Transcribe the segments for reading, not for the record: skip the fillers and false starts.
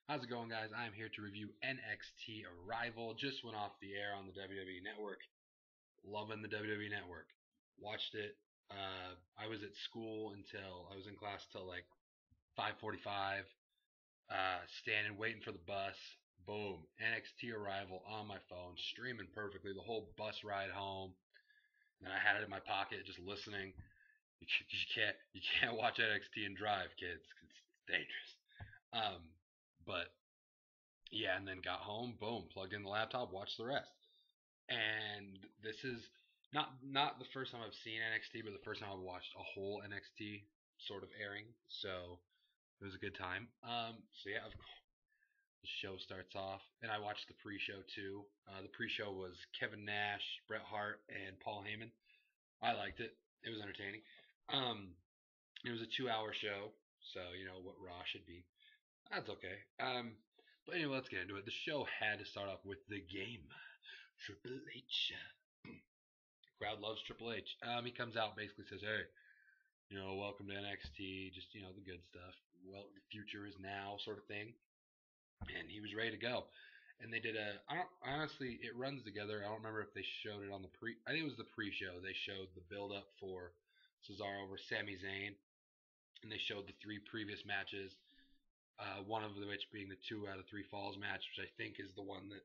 How's it going, guys? I'm here to review NXT Arrival. Just went off the air on the WWE Network. Loving the WWE Network. Watched it. I was at school until I was in class till like 5:45. Standing waiting for the bus. Boom! NXT Arrival on my phone, streaming perfectly the whole bus ride home. And I had it in my pocket, just listening. You can't watch NXT and drive, kids. It's dangerous. Um, but yeah, and then got home, boom, plugged in the laptop, watched the rest. And this is not the first time I've seen NXT, but the first time I've watched a whole NXT sort of airing. So it was a good time. So yeah, the show starts off, and I watched the pre-show too. The pre-show was Kevin Nash, Bret Hart, and Paul Heyman. I liked it. It was entertaining. Um, it was a 2-hour show, so you know what Raw should be. That's okay. But anyway, let's get into it. The show had to start off with the game. Triple H. Crowd loves Triple H. He comes out, basically says, "Hey, welcome to NXT. Just the good stuff. Well, the future is now, sort of thing." And he was ready to go. And they did a. I don't honestly. It runs together. I don't remember if they showed it on the pre. I think it was the pre-show. They showed the build-up for Cesaro over Sami Zayn, and they showed the 3 previous matches. One of which being the 2 out of 3 falls match, which I think is the one that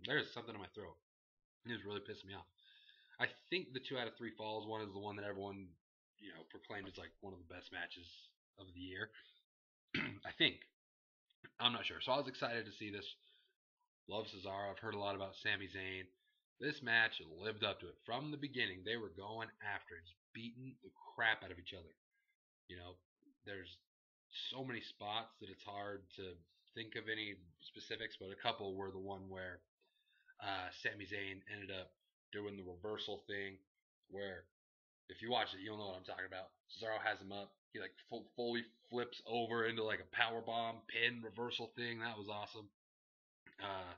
there's something in my throat. It was really pissing me off. I think the 2 out of 3 falls one is the one that everyone proclaimed as like one of the best matches of the year. I think. I'm not sure. So I was excited to see this. Love Cesaro. I've heard a lot about Sami Zayn. This match lived up to it from the beginning. They were going after it, just beating the crap out of each other. There's so many spots that it's hard to think of any specifics, but a couple were the one where Sami Zayn ended up doing the reversal thing, where if you watch it, you'll know what I'm talking about. Cesaro has him up. He like fully flips over into like a power bomb pin reversal thing. That was awesome. Uh,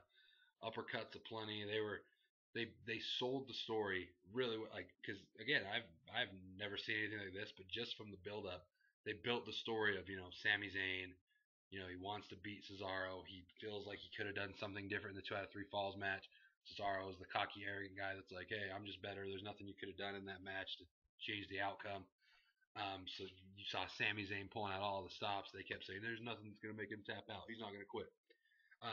Uppercuts aplenty. They sold the story really like because again I've never seen anything like this, but just from the build up, they built the story of Sami Zayn. He wants to beat Cesaro. He feels like he could have done something different in the 2 out of 3 falls match. Cesaro is the cocky, arrogant guy that's like, hey, I'm just better. There's nothing you could have done in that match to change the outcome. So you saw Sami Zayn pulling out all the stops. They kept saying, there's nothing that's going to make him tap out. He's not going to quit.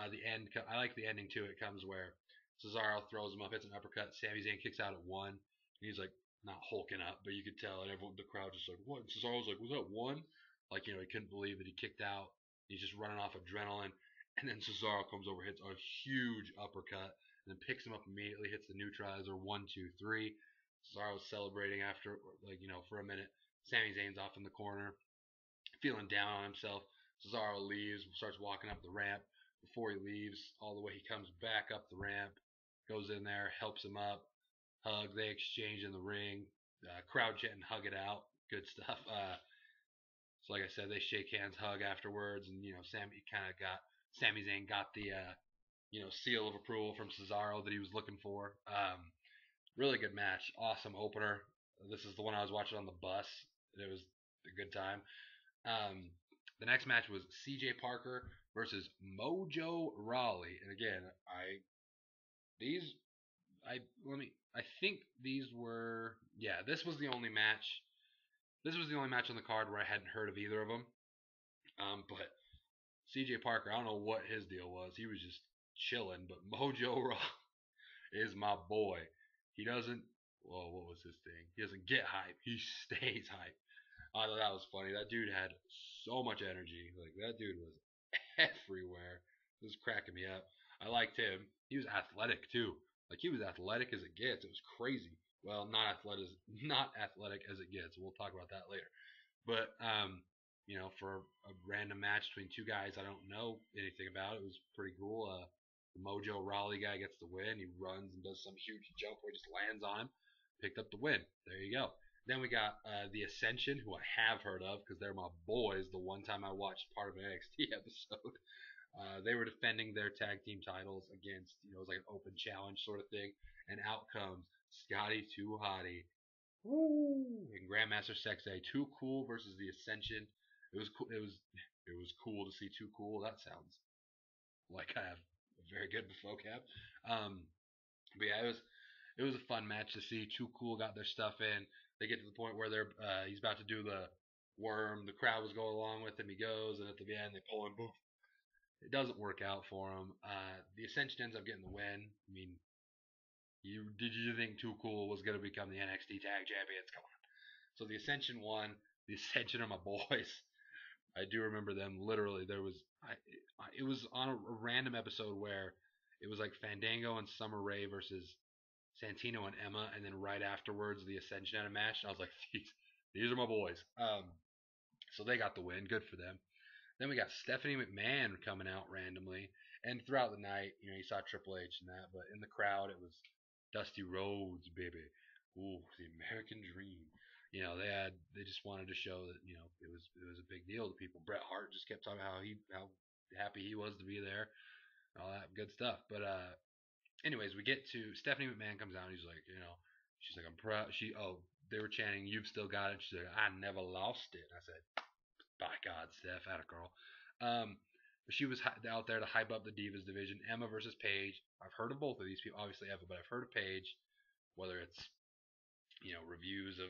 The end, I like the ending too. It comes where Cesaro throws him up, hits an uppercut. Sami Zayn kicks out at 1. And he's like, not hulking up, but you could tell, and everyone, the crowd just like, what? And Cesaro's like, was that 1? Like, he couldn't believe that he kicked out. He's just running off adrenaline. And then Cesaro comes over, hits a huge uppercut, and then picks him up immediately, hits the neutralizer, 1, 2, 3. Cesaro's celebrating after, like, for a minute. Sami Zayn's off in the corner, feeling down on himself. Cesaro leaves, starts walking up the ramp. Before he leaves, all the way he comes back up the ramp, goes in there, helps him up, hug. They exchange in the ring, crowd chanting, hug it out, good stuff. So like I said, they shake hands, hug afterwards, and Sami Zayn got the seal of approval from Cesaro that he was looking for. Really good match, awesome opener. This is the one I was watching on the bus. It was a good time. The next match was C.J. Parker versus Mojo Rawley, and again, I think these were this was the only match. This was the only match on the card where I hadn't heard of either of them. But C.J. Parker, I don't know what his deal was. He was just chilling, but Mojo Rawley is my boy. He doesn't. Well, what was his thing? He doesn't get hype. He stays hype. I thought that was funny. That dude had so much energy. Like that dude was everywhere. It was cracking me up. I liked him. He was athletic too. Like he was athletic as it gets. It was crazy. Well, not athletic as it gets. We'll talk about that later. But for a random match between 2 guys I don't know anything about, it was pretty cool. The Mojo Rawley guy gets the win. He runs and does some huge jump where he just lands on him. Picked up the win. There you go. Then we got the Ascension, who I have heard of because they're my boys. The one time I watched part of an NXT episode, they were defending their tag team titles against, it was like an open challenge sort of thing. And out comes Scotty 2 Hotty, woo, and Grandmaster Sexay, Too Cool versus the Ascension. It was cool. It was cool to see Too Cool. That sounds like I have a very good vocab. But yeah, it was a fun match to see. Too Cool got their stuff in. They get to the point where he's about to do the worm. The crowd was going along with him. He goes, and at the end they pull him. Boom. It doesn't work out for him. The Ascension ends up getting the win. I mean, did you think Too Cool was going to become the NXT Tag Champions? Come on. So the Ascension won. The Ascension are my boys. I do remember them. Literally, it was on a random episode where it was like Fandango and Summer Rae versus Santino and Emma, and then right afterwards the Ascension had a match, and I was like, these are my boys. So they got the win. Good for them. Then we got Stephanie McMahon coming out randomly, and throughout the night, you saw Triple H and that, but in the crowd it was Dusty Rhodes, baby. Ooh, the American Dream. They just wanted to show that it was a big deal to people. Bret Hart just kept talking how happy he was to be there, and all that good stuff. But anyways, we get to Stephanie McMahon comes out. And he's like, she's like, I'm proud. They were chanting, "You've still got it." She's like, "I never lost it." I said, "By God, Steph, atta girl." But she was out there to hype up the Divas division. Emma versus Paige. I've heard of both of these people, obviously Emma, but I've heard of Paige. Whether it's reviews of,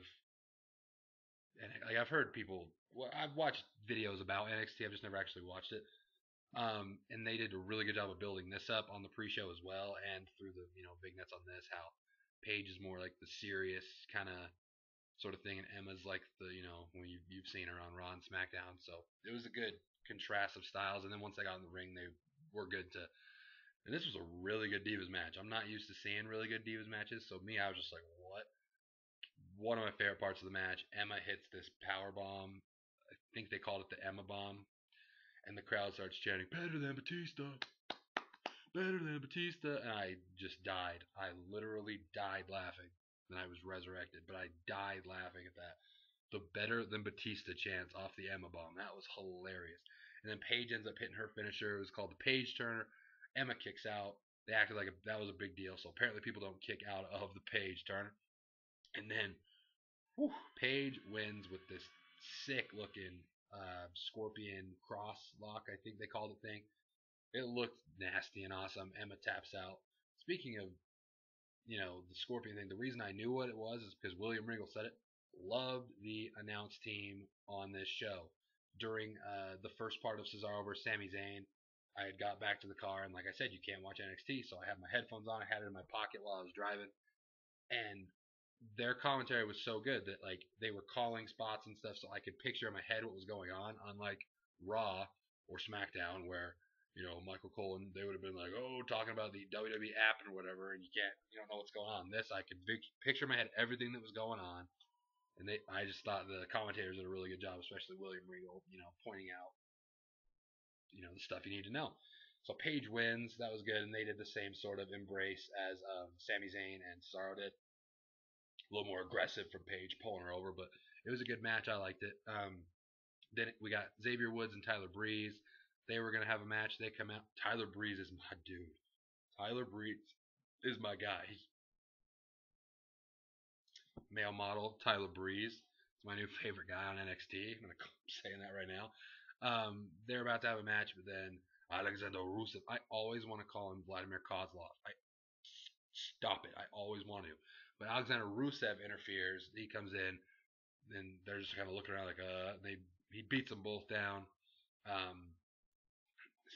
and like I've heard people. Well, I've watched videos about NXT. I've just never actually watched it. And they did a really good job of building this up on the pre-show as well, and through the vignettes on this, how Paige is more like the serious kind of sort of thing, and Emma's like the when you've seen her on Raw and SmackDown. So it was a good contrast of styles. And then once they got in the ring, they were good to. And this was a really good Divas match. I'm not used to seeing really good Divas matches, so me, I was just like, what? One of my favorite parts of the match, Emma hits this power bomb. I think they called it the Emma bomb, and the crowd starts chanting, "Better than Batista, better than Batista," and I just died. I literally died laughing. Then I was resurrected, but I died laughing at that. The better than Batista chants off the Emma bomb. That was hilarious. And then Paige ends up hitting her finisher. It was called the Paige Turner. Emma kicks out. They acted like that was a big deal. So apparently people don't kick out of the Paige Turner. And then Paige wins with this sick looking scorpion cross lock, I think they called the thing. It looked nasty and awesome. Emma taps out. Speaking of, the scorpion thing, the reason I knew what it was is because William Regal said it. Loved the announce team on this show. During the first part of Cesaro vs. Sami Zayn, I had got back to the car, and like I said, you can't watch NXT, so I had my headphones on. I had it in my pocket while I was driving, and their commentary was so good that like they were calling spots and stuff, so I could picture in my head what was going on. Unlike Raw or SmackDown, where Michael Cole and they would have been like, oh, talking about the WWE app and whatever, and you don't know what's going on. This I could picture in my head everything that was going on, and I just thought the commentators did a really good job, especially William Regal, pointing out the stuff you need to know. So Paige wins. That was good, and they did the same sort of embrace as Sami Zayn and Cesaro did. A little more aggressive from Paige pulling her over, but it was a good match. I liked it. Then we got Xavier Woods and Tyler Breeze. They were going to have a match. They come out. Tyler Breeze is my dude. Tyler Breeze is my guy. He's male model Tyler Breeze. It's my new favorite guy on NXT. I'm saying that right now. They're about to have a match, but then Alexander Rusev. I always want to call him Vladimir Kozlov. Stop it. I always want to. But Alexander Rusev interferes. He comes in, and they're just kind of looking around like, he beats them both down.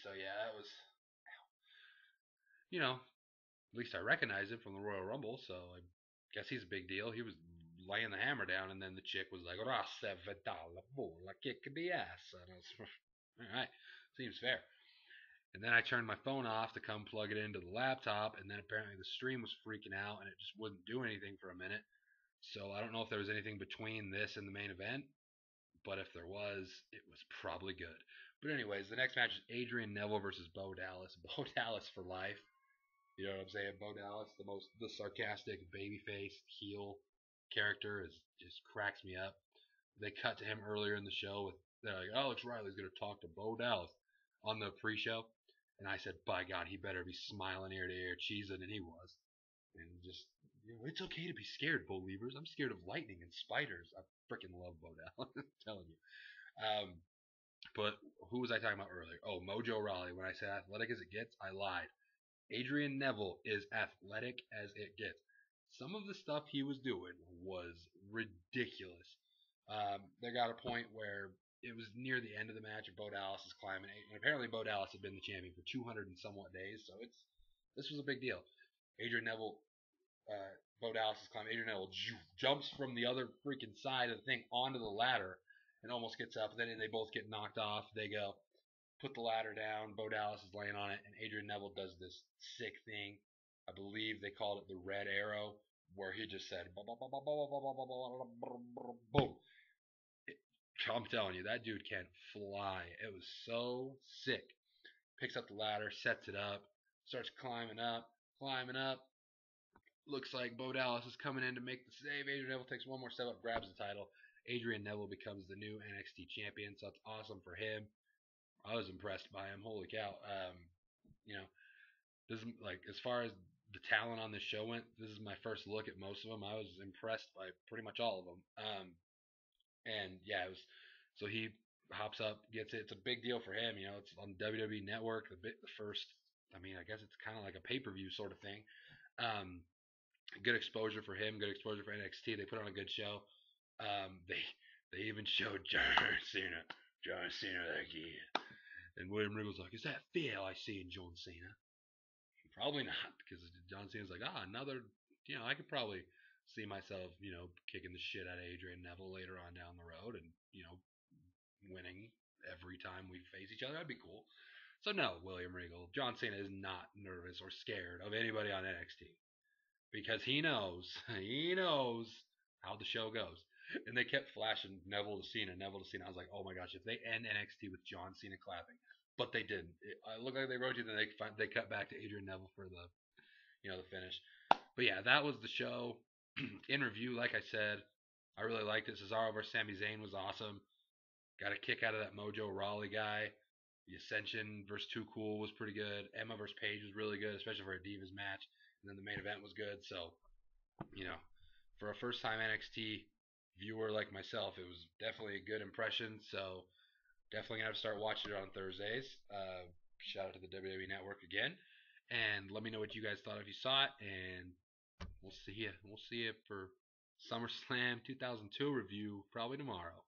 So yeah, that was, at least I recognize him from the Royal Rumble. So I guess he's a big deal. He was laying the hammer down, and then the chick was like, Rusev Vidal, kick the ass. And I was, all right, seems fair. And then I turned my phone off to come plug it into the laptop, and then apparently the stream was freaking out, and it just wouldn't do anything for a minute. So I don't know if there was anything between this and the main event, but if there was, it was probably good. But anyways, the next match is Adrian Neville versus Bo Dallas. Bo Dallas for life. You know what I'm saying? Bo Dallas, the sarcastic babyface heel character, just cracks me up. They cut to him earlier in the show they're like, Alex Riley's gonna talk to Bo Dallas on the pre-show. And I said, by God, he better be smiling ear to ear, cheesing, and he was. And just, it's okay to be scared, Believers. I'm scared of lightning and spiders. I freaking love Bo Dallas. I'm telling you. But who was I talking about earlier? Oh, Mojo Rawley. When I said athletic as it gets, I lied. Adrian Neville is athletic as it gets. Some of the stuff he was doing was ridiculous. They got a point where it was near the end of the match, and Bo Dallas is climbing, and apparently Bo Dallas had been the champion for 200 and somewhat days, so this was a big deal. Adrian Neville, Bo Dallas is climbing. Adrian Neville jumps from the other freaking side of the thing onto the ladder and almost gets up. Then they both get knocked off. They go, put the ladder down. Bo Dallas is laying on it, and Adrian Neville does this sick thing. I believe they called it the red arrow, where he just said, boom. I'm telling you, that dude can fly. It was so sick. Picks up the ladder, sets it up, starts climbing up, climbing up. Looks like Bo Dallas is coming in to make the save. Adrian Neville takes one more step up, grabs the title. Adrian Neville becomes the new NXT champion, so that's awesome for him. I was impressed by him. Holy cow! You know, this is like as far as the talent on this show went. This is my first look at most of them. I was impressed by pretty much all of them. And yeah, it was. So he hops up, gets it. It's a big deal for him. You know, it's on WWE Network. The first. I mean, I guess it's kind of like a pay-per-view sort of thing. Good exposure for him. Good exposure for NXT. They put on a good show. They even showed John Cena. John Cena again. And William Regal's like, is that fair I see in John Cena? Probably not, because John Cena's like, another, I could probably see myself, kicking the shit out of Adrian Neville later on down the road and, winning every time we face each other. That'd be cool. So no, William Regal, John Cena is not nervous or scared of anybody on NXT because he knows how the show goes. And they kept flashing Neville to Cena, Neville to Cena. I was like, oh my gosh, if they end NXT with John Cena clapping, but they didn't. It looked like they rotated, and they cut back to Adrian Neville for the finish. But yeah, that was the show. In review, like I said, I really liked it. Cesaro versus Sami Zayn was awesome. Got a kick out of that Mojo Rawley guy. The Ascension versus Too Cool was pretty good. Emma versus Paige was really good, especially for a Divas match. And then the main event was good. So, for a first time NXT viewer like myself, it was definitely a good impression. So, definitely gonna have to start watching it on Thursdays. Shout out to the WWE Network again, and let me know what you guys thought if you saw it. And we'll see you. We'll see you for SummerSlam 2002 review probably tomorrow.